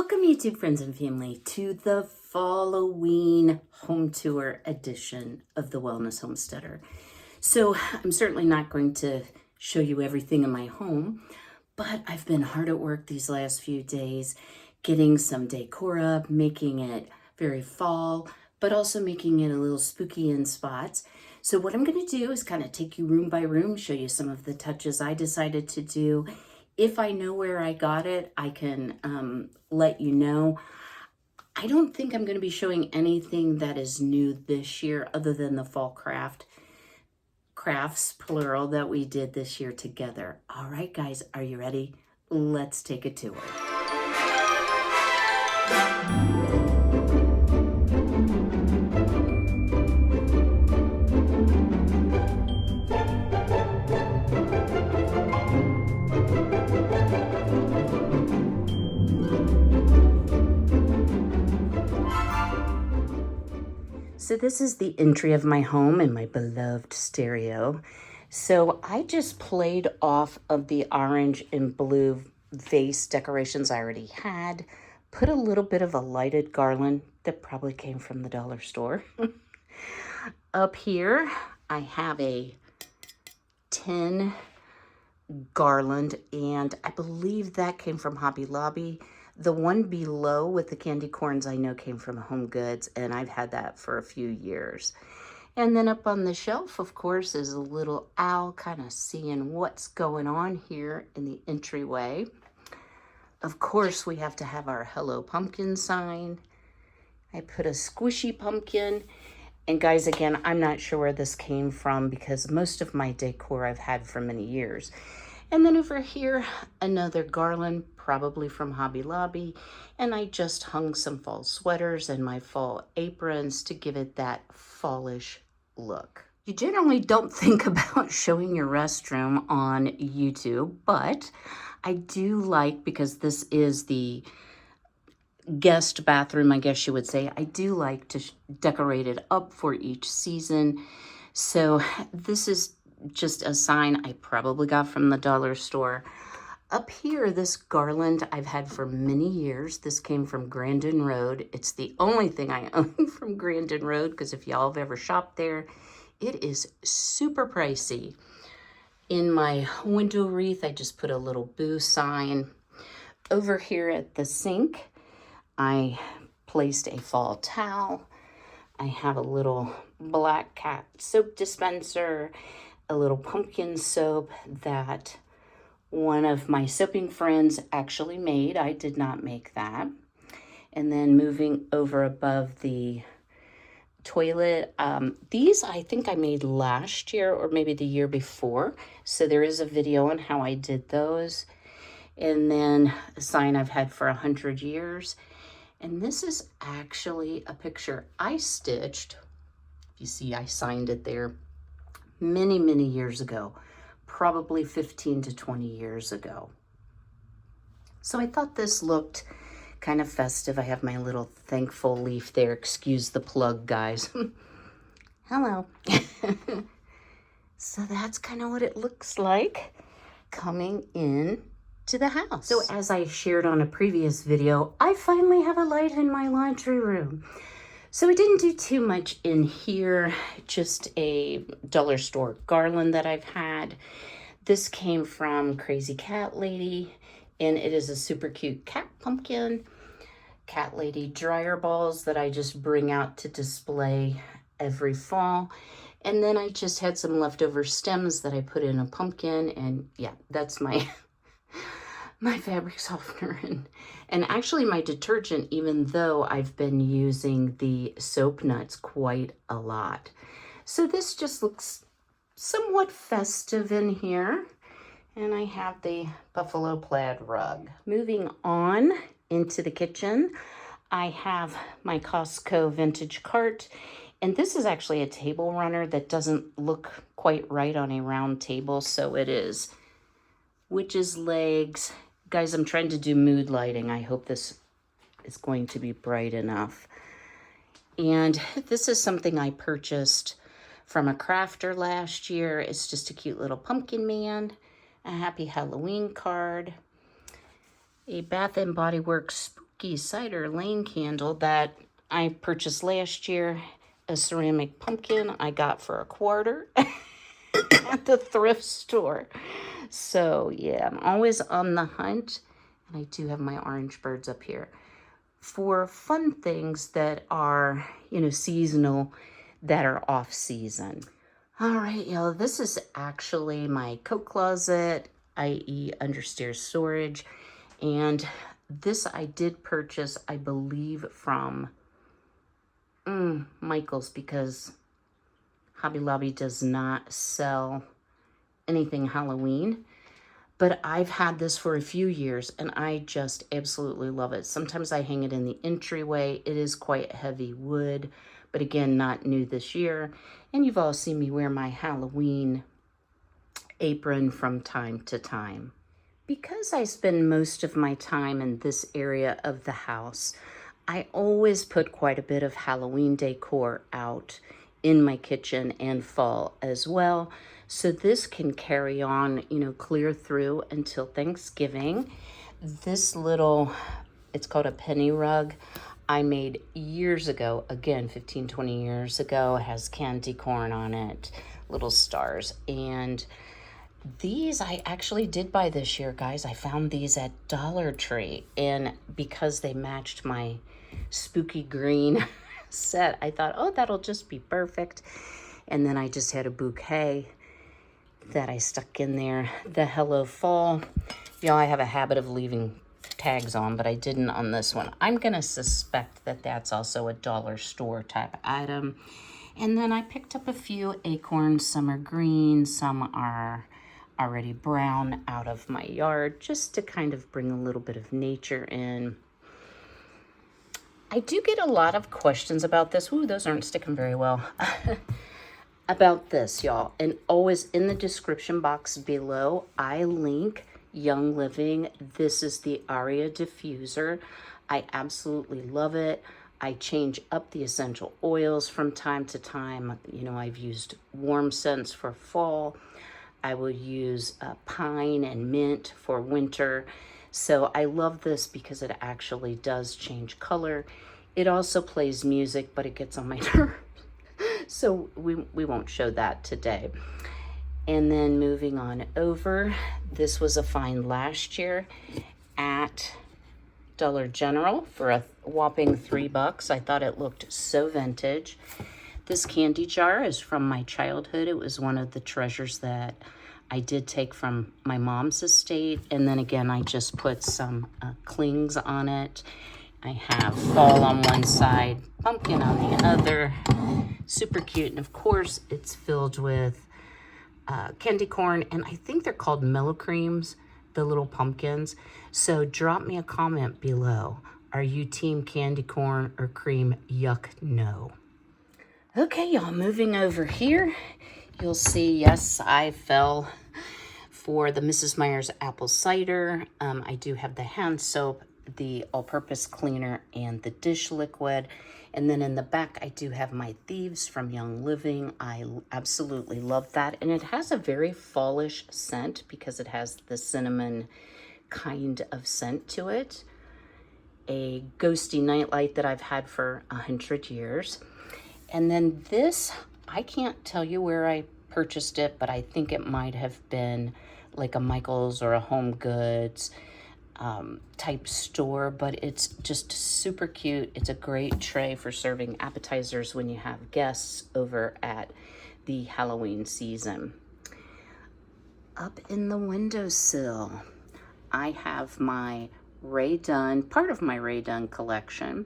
Welcome, YouTube friends and family, to the Falloween home tour edition of the Wellness Homesteader. So I'm certainly not going to show you everything in my home, but I've been hard at work these last few days, getting some decor up, making it very fall, but also making it a little spooky in spots. So what I'm going to do is kind of take you room by room, show you some of the touches I decided to do. If I know where I got it, I can let you know. I don't think I'm going to be showing anything that is new this year other than the fall crafts, plural, that we did this year together. All right, guys, are you ready? Let's take a tour. So this is the entry of my home and my beloved stereo. So I just played off of the orange and blue vase decorations I already had, put a little bit of a lighted garland that probably came from the dollar store. Up here, I have a tin garland, and I believe that came from Hobby Lobby. The one below with the candy corns I know came from Home Goods, and I've had that for a few years. And then up on the shelf, of course, is a little owl kind of seeing what's going on here in the entryway. Of course, we have to have our Hello Pumpkin sign. I put a squishy pumpkin. And guys, again, I'm not sure where this came from because most of my decor I've had for many years. And then over here, another garland, probably from Hobby Lobby. And I just hung some fall sweaters and my fall aprons to give it that fallish look. You generally don't think about showing your restroom on YouTube, but I do like, because this is the guest bathroom, I guess you would say, I do like to decorate it up for each season. So this is just a sign I probably got from the dollar store. Up here, this garland I've had for many years. This came from Grandin Road. It's the only thing I own from Grandin Road, because if y'all have ever shopped there, it is super pricey. In my window wreath, I just put a little boo sign. Over here at the sink, I placed a fall towel. I have a little Black Cat soap dispenser, a little pumpkin soap that one of my soaping friends actually made. I did not make that. And then moving over above the toilet, these I think I made last year or maybe the year before. So there is a video on how I did those. And then a sign I've had for 100 years. And this is actually a picture I stitched. You see, I signed it there many, many years ago, probably 15 to 20 years ago. So I thought this looked kind of festive. I have my little thankful leaf there. Excuse the plug, guys. Hello. So that's kind of what it looks like coming in to the house. So as I shared on a previous video, I finally have a light in my laundry room. So I didn't do too much in here, just a dollar store garland that I've had. This came from Crazy Cat Lady, and it is a super cute cat pumpkin. Cat Lady dryer balls that I just bring out to display every fall. And then I just had some leftover stems that I put in a pumpkin, and yeah, that's my my fabric softener and actually my detergent, even though I've been using the soap nuts quite a lot. So this just looks somewhat festive in here. And I have the buffalo plaid rug. Moving on into the kitchen, I have my Costco vintage cart. And this is actually a table runner that doesn't look quite right on a round table. So it is witch's legs. Guys, I'm trying to do mood lighting. I hope this is going to be bright enough. And this is something I purchased from a crafter last year. It's just a cute little pumpkin man, a happy Halloween card, a Bath & Body Works spooky cider lane candle that I purchased last year. A ceramic pumpkin I got for $1 at the thrift store. So yeah, I'm always on the hunt. And I do have my orange birds up here for fun things that are, seasonal, that are off season. All right, y'all, this is actually my coat closet, i.e. understairs storage. And this I did purchase, I believe, from Michael's, because Hobby Lobby does not sell anything Halloween. But I've had this for a few years and I just absolutely love it. Sometimes I hang it in the entryway. It is quite heavy wood, but again, not new this year. And you've all seen me wear my Halloween apron from time to time. Because I spend most of my time in this area of the house, I always put quite a bit of Halloween decor out in my kitchen and fall as well. So this can carry on, clear through until Thanksgiving. This little, it's called a penny rug, I made years ago, again, 15, 20 years ago. It has candy corn on it, little stars. And these I actually did buy this year, guys. I found these at Dollar Tree. And because they matched my spooky green set, I thought, oh, that'll just be perfect. And then I just had a bouquet that I stuck in there. The Hello Fall. I have a habit of leaving tags on, but I didn't on this one. I'm gonna suspect that that's also a dollar store type item. And then I picked up a few acorns. Some are green, some are already brown, out of my yard, just to kind of bring a little bit of nature in. I do get a lot of questions about this. Ooh, those aren't sticking very well. About this, y'all. And always in the description box below, I link Young Living. This is the Aria diffuser. I absolutely love it. I change up the essential oils from time to time. I've used warm scents for fall. I will use pine and mint for winter. So I love this because it actually does change color. It also plays music, but it gets on my nerves. So we won't show that today. And then moving on over, this was a find last year at Dollar General for a whopping $3. I thought it looked so vintage. This candy jar is from my childhood. It was one of the treasures that I did take from my mom's estate. And then again, I just put some clings on it. I have fall on one side, pumpkin on the other. Super cute. And of course, it's filled with candy corn. And I think they're called mellow creams, the little pumpkins. So drop me a comment below. Are you team candy corn or cream? Yuck, no. Okay, y'all, moving over here. You'll see, yes, I fell for the Mrs. Meyer's apple cider. I do have the hand soap, the all-purpose cleaner, and the dish liquid. And then in the back, I do have my Thieves from Young Living. I absolutely love that. And it has a very fallish scent because it has the cinnamon kind of scent to it. A ghosty nightlight that I've had for 100 years. And then this, I can't tell you where I purchased it, but I think it might have been like a Michael's or a Home Goods type store, but it's just super cute. It's a great tray for serving appetizers when you have guests over at the Halloween season. Up in the windowsill, I have my Ray Dunn, part of my Ray Dunn collection.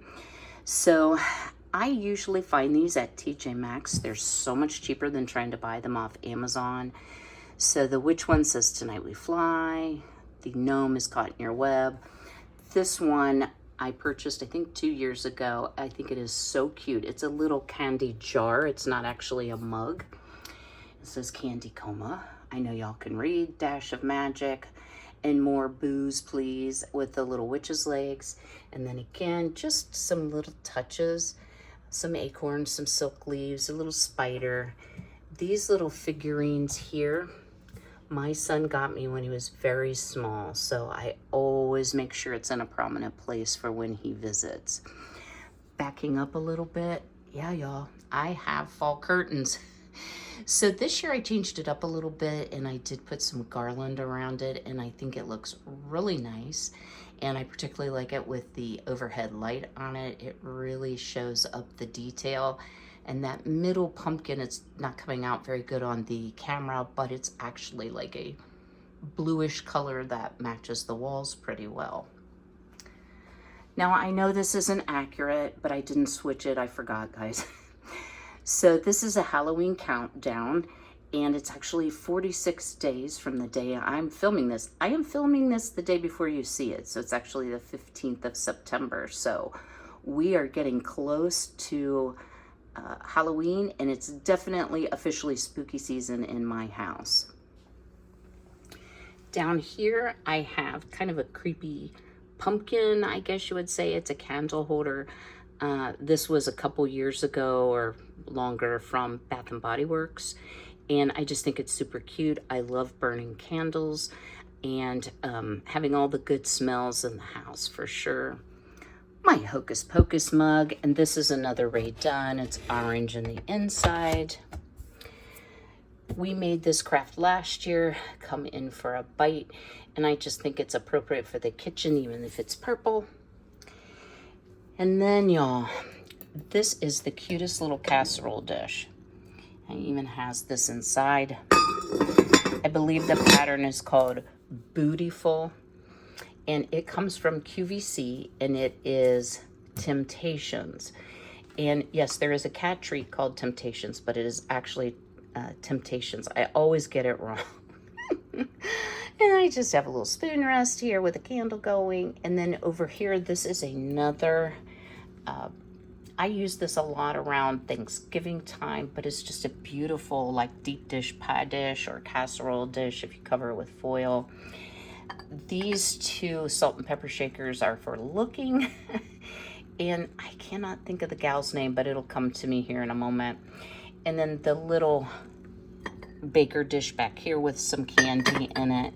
So I usually find these at TJ Maxx. They're so much cheaper than trying to buy them off Amazon. So the Which One Says Tonight We Fly, the Gnome is Caught in Your Web. This one I purchased, I think 2 years ago. I think it is so cute. It's a little candy jar. It's not actually a mug. It says Candy Coma. I know y'all can read. Dash of Magic. And more booze, please, with the little witch's legs. And then again, just some little touches. Some acorns, some silk leaves, a little spider. These little figurines here My son got me when he was very small, so I always make sure it's in a prominent place for when he visits. Backing up a little bit, yeah, y'all, I have fall curtains. So this year I changed it up a little bit and I did put some garland around it, and I think it looks really nice. And I particularly like it with the overhead light on it. It really shows up the detail. And that middle pumpkin, it's not coming out very good on the camera, but it's actually like a bluish color that matches the walls pretty well. Now I know this isn't accurate, but I didn't switch it. I forgot, guys. So this is a Halloween countdown, and it's actually 46 days from the day I'm filming this. I am filming this the day before you see it, so it's actually the 15th of September. So we are getting close to Halloween, and it's definitely officially spooky season in my house. Down here, I have kind of a creepy pumpkin, I guess you would say. It's a candle holder. This was a couple years ago or longer from Bath and Body Works, and I just think it's super cute. I love burning candles and having all the good smells in the house for sure. My Hocus Pocus mug, and this is another Ray Dunn. It's orange in the inside. We made this craft last year, come in for a bite, and I just think it's appropriate for the kitchen, even if it's purple. And then, y'all, this is the cutest little casserole dish. It even has this inside. I believe the pattern is called Bootyful, and it comes from QVC, and it is Temptations. And yes, there is a cat treat called Temptations, but it is actually Temptations. I always get it wrong. And I just have a little spoon rest here with a candle going. And then over here, this is another, I use this a lot around Thanksgiving time, but it's just a beautiful like deep dish pie dish or casserole dish if you cover it with foil. These two salt and pepper shakers are for looking. And I cannot think of the gal's name, but it'll come to me here in a moment. And then the little baker dish back here with some candy in it.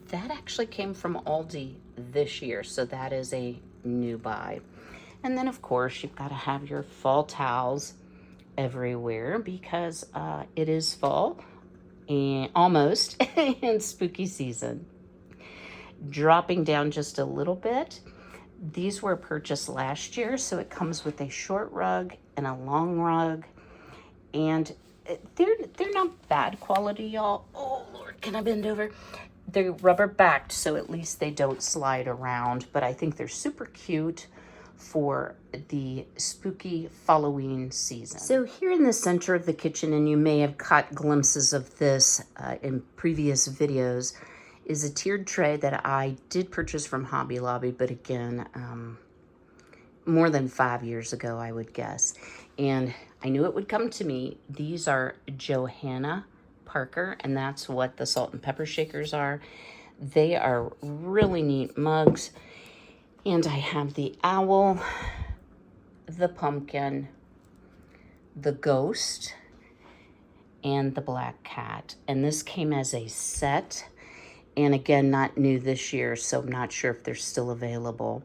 That actually came from Aldi this year, so that is a new buy. And then, of course, you've got to have your fall towels everywhere because it is fall and almost in spooky season. Dropping down just a little bit, these were purchased last year, so it comes with a short rug and a long rug, and they're not bad quality, y'all. Oh Lord, can I bend over? They're rubber backed, so at least they don't slide around, but I think they're super cute for the spooky Falloween season. So here in the center of the kitchen, and you may have caught glimpses of this in previous videos, is a tiered tray that I did purchase from Hobby Lobby, but again, more than 5 years ago, I would guess. And I knew it would come to me. These are Johanna Parker, and that's what the salt and pepper shakers are. They are really neat mugs. And I have the owl, the pumpkin, the ghost, and the black cat. And this came as a set. And again, not new this year, so I'm not sure if they're still available.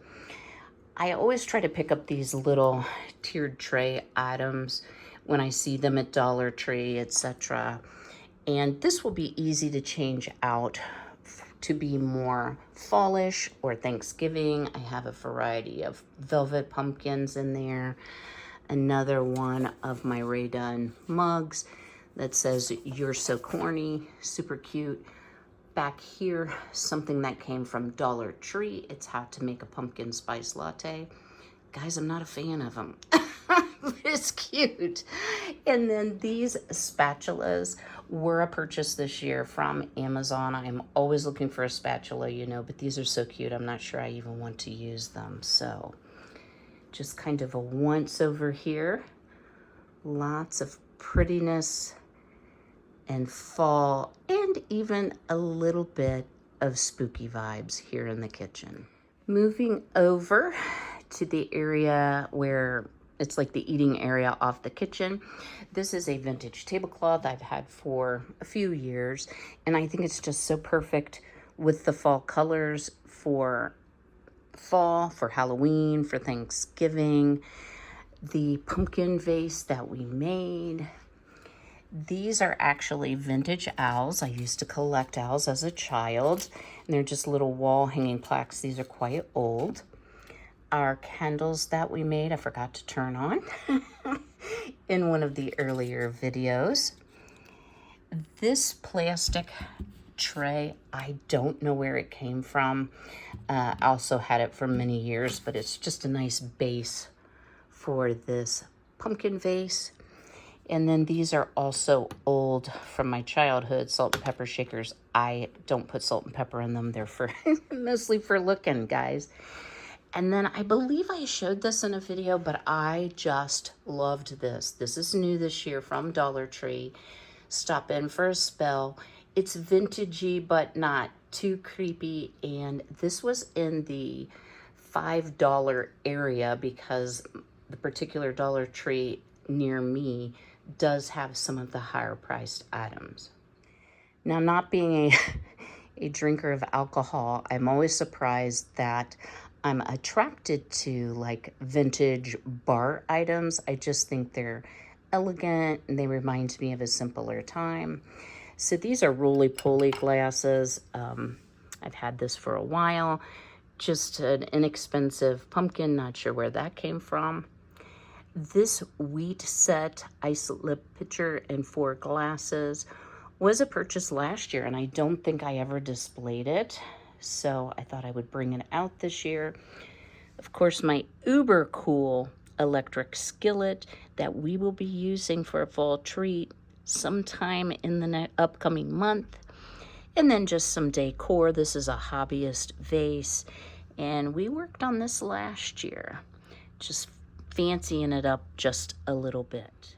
I always try to pick up these little tiered tray items when I see them at Dollar Tree, etc. And this will be easy to change out to be more fallish or Thanksgiving. I have a variety of velvet pumpkins in there. Another one of my Ray Dunn mugs that says, "You're so corny," super cute. Back here, something that came from Dollar Tree. It's how to make a pumpkin spice latte. Guys, I'm not a fan of them. It's cute. And then these spatulas were a purchase this year from Amazon. I'm always looking for a spatula, you know, but these are so cute. I'm not sure I even want to use them. So just kind of a once over here. Lots of prettiness and fall, and even a little bit of spooky vibes here in the kitchen. Moving over to the area where It's like the eating area off the kitchen. This is a vintage tablecloth I've had for a few years, and I think it's just so perfect with the fall colors for fall, for Halloween, for Thanksgiving. The pumpkin vase that we made. These are actually vintage owls. I used to collect owls as a child, and they're just little wall hanging plaques. These are quite old. Our candles that we made, I forgot to turn on in one of the earlier videos. This plastic tray, I don't know where it came from. I also had it for many years, but it's just a nice base for this pumpkin vase. And then these are also old from my childhood, salt and pepper shakers. I don't put salt and pepper in them. They're for mostly for looking, guys. And then I believe I showed this in a video, but I just loved this. This is new this year from Dollar Tree. Stop in for a spell. It's vintagey, but not too creepy. And this was in the $5 area because the particular Dollar Tree near me does have some of the higher priced items. Now, not being a drinker of alcohol, I'm always surprised that I'm attracted to like vintage bar items. I just think they're elegant and they remind me of a simpler time. So these are roly-poly glasses. I've had this for a while. Just an inexpensive pumpkin, not sure where that came from. This wheat set isolip pitcher and 4 glasses was a purchase last year, and I don't think I ever displayed it, so I thought I would bring it out this year. Of course, my uber cool electric skillet that we will be using for a fall treat sometime in the upcoming month. And then just some decor. This is a hobbyist vase, and we worked on this last year. Just fancying it up just a little bit.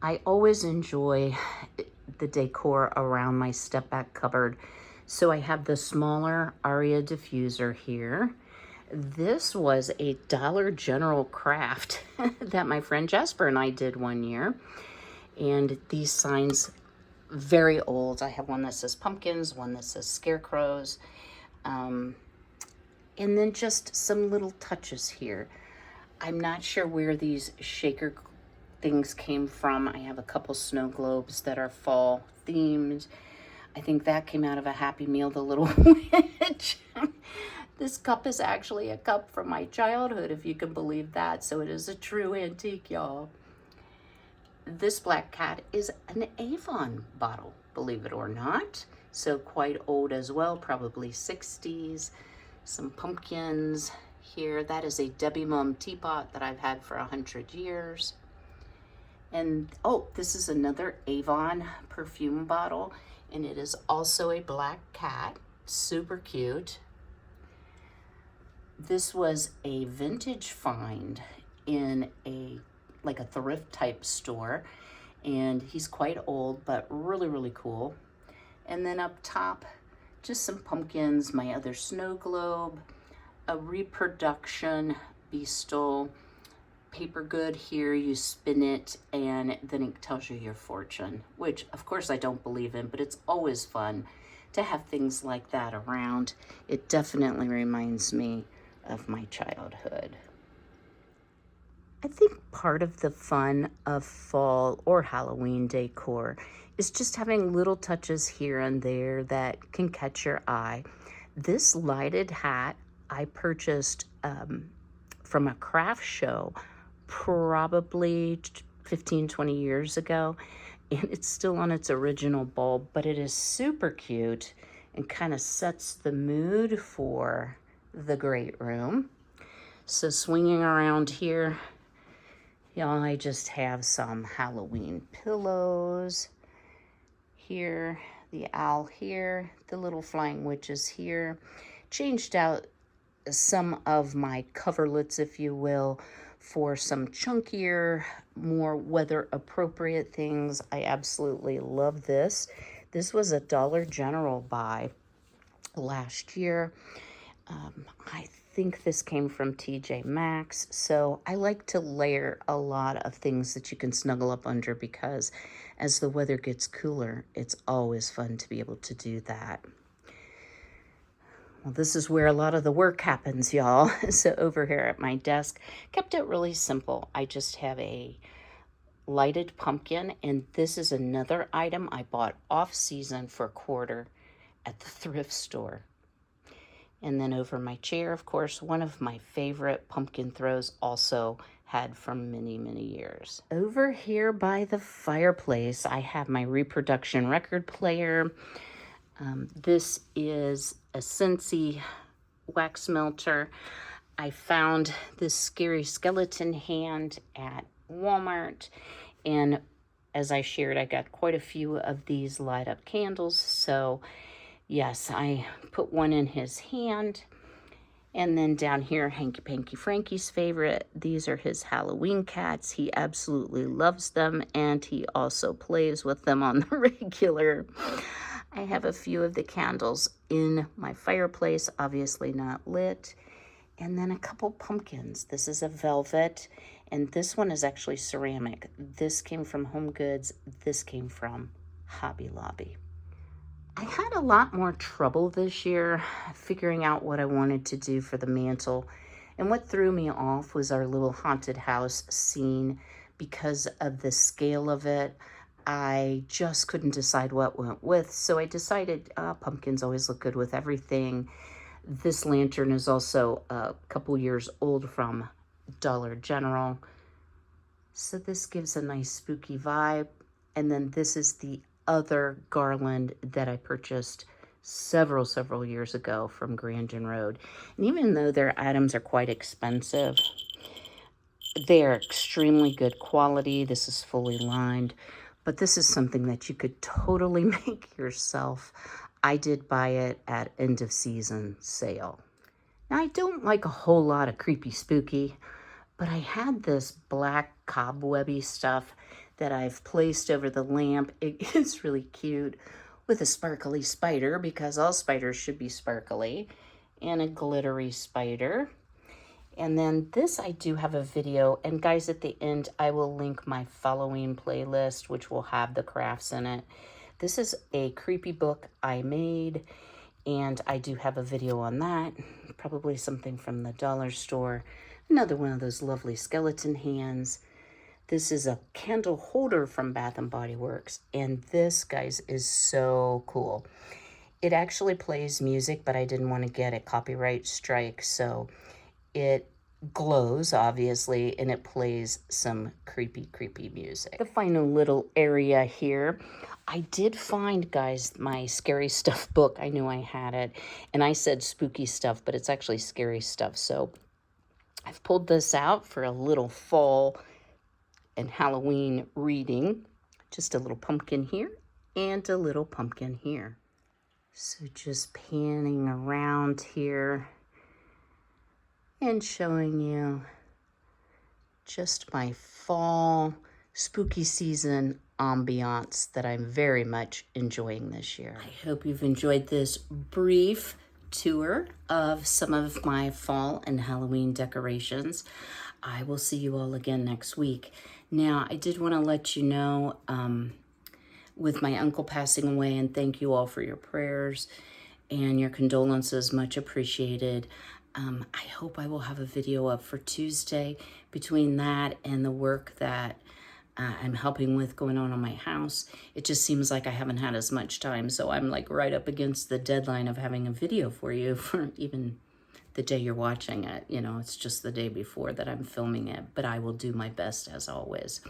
I always enjoy the decor around my step back cupboard. So I have the smaller Aria diffuser here. This was a Dollar General craft that my friend Jasper and I did one year. And these signs, very old. I have one that says pumpkins, one that says scarecrows. And then just some little touches here. I'm not sure where these shaker things came from. I have a couple snow globes that are fall themed. I think that came out of a Happy Meal, the Little Witch. This cup is actually a cup from my childhood, if you can believe that. So it is a true antique, y'all. This black cat is an Avon bottle, believe it or not. So quite old as well, probably 60s. Some pumpkins here. That is a Debbie Mum teapot that I've had for 100 years. And oh, this is another Avon perfume bottle, and it is also a black cat, super cute. This was a vintage find in a thrift type store, and he's quite old, but really, really cool. And then up top, just some pumpkins, my other snow globe, a reproduction Beastal paper good here. You spin it and then it tells you your fortune, which of course I don't believe in, but it's always fun to have things like that around. It definitely reminds me of my childhood. I think part of the fun of fall or Halloween decor is just having little touches here and there that can catch your eye. This lighted hat I purchased from a craft show probably 15, 20 years ago, and it's still on its original bulb, but it is super cute and kind of sets the mood for the great room. So swinging around here, y'all, I just have some Halloween pillows here, the owl here, the little flying witches here. Changed out some of my coverlets, if you will, for some chunkier, more weather appropriate things. I absolutely love this. This was a Dollar General buy last year. I think this came from TJ Maxx. So I like to layer a lot of things that you can snuggle up under, because as the weather gets cooler, it's always fun to be able to do that. Well, this is where a lot of the work happens, y'all. So over here at my desk, kept it really simple. I just have a lighted pumpkin, and this is another item I bought off season for $1 at the thrift store. And then over my chair, of course, one of my favorite pumpkin throws, also had from many, many years. Over here by the fireplace, I have my reproduction record player. This is a Scentsy wax melter. I found this scary skeleton hand at Walmart, and as I shared, I got quite a few of these light up candles. So yes, I put one in his hand. And then down here, Hanky Panky Frankie's favorite. These are his Halloween cats. He absolutely loves them, and he also plays with them on the regular. I have a few of the candles in my fireplace, obviously not lit. And then a couple pumpkins. This is a velvet, and this one is actually ceramic. This came from Home Goods. This came from Hobby Lobby. I had a lot more trouble this year figuring out what I wanted to do for the mantle. And what threw me off was our little haunted house scene. Because of the scale of it, I just couldn't decide what went with. So I decided pumpkins always look good with everything. This lantern is also a couple years old from Dollar General. So this gives a nice spooky vibe. And then this is the other garland that I purchased several years ago from Grandin Road. And even though their items are quite expensive, they are extremely good quality. This is fully lined, but this is something that you could totally make yourself. I did buy it at end of season sale. Now, I don't like a whole lot of creepy spooky, but I had this black cobwebby stuff that I've placed over the lamp. It is really cute with a sparkly spider, because all spiders should be sparkly, and a glittery spider. And then this, I do have a video, and guys, at the end I will link my Falloween playlist, which will have the crafts in it. This is a creepy book I made, and I do have a video on that. Probably something from the dollar store. Another one of those lovely skeleton hands. This is a candle holder from Bath & Body Works, and this, guys, is so cool. It actually plays music, but I didn't want to get a copyright strike, so it glows, obviously, and it plays some creepy music. The final little area here, I did find, guys, my scary stuff book. I knew I had it, and I said spooky stuff, but it's actually scary stuff, so I've pulled this out for a little fall and Halloween reading. Just a little pumpkin here and a little pumpkin here. So just panning around here and showing you just my fall spooky season ambiance that I'm very much enjoying this year. I hope you've enjoyed this brief tour of some of my fall and Halloween decorations. I will see you all again next week. Now, I did want to let you know, with my uncle passing away, and thank you all for your prayers and your condolences, much appreciated. I hope I will have a video up for Tuesday. Between that and the work that I'm helping with going on my house, it just seems like I haven't had as much time, so I'm like right up against the deadline of having a video for you for even the day you're watching it. You know, it's just the day before that I'm filming it, but I will do my best as always.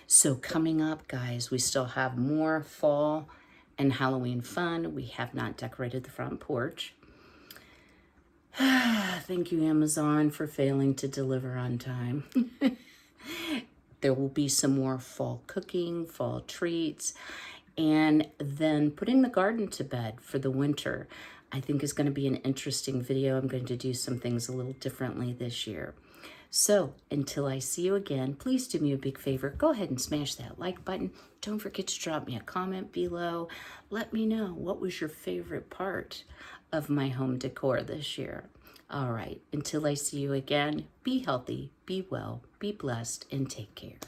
So coming up, guys, we still have more fall and Halloween fun. We have not decorated the front porch. Thank you, Amazon, for failing to deliver on time. There will be some more fall cooking, fall treats, and then putting the garden to bed for the winter. I think is going to be an interesting video. I'm going to do some things a little differently this year. So until I see you again, please do me a big favor. Go ahead and smash that like button. Don't forget to drop me a comment below. Let me know what was your favorite part of my home decor this year. All right, until I see you again, be healthy, be well, be blessed, and take care.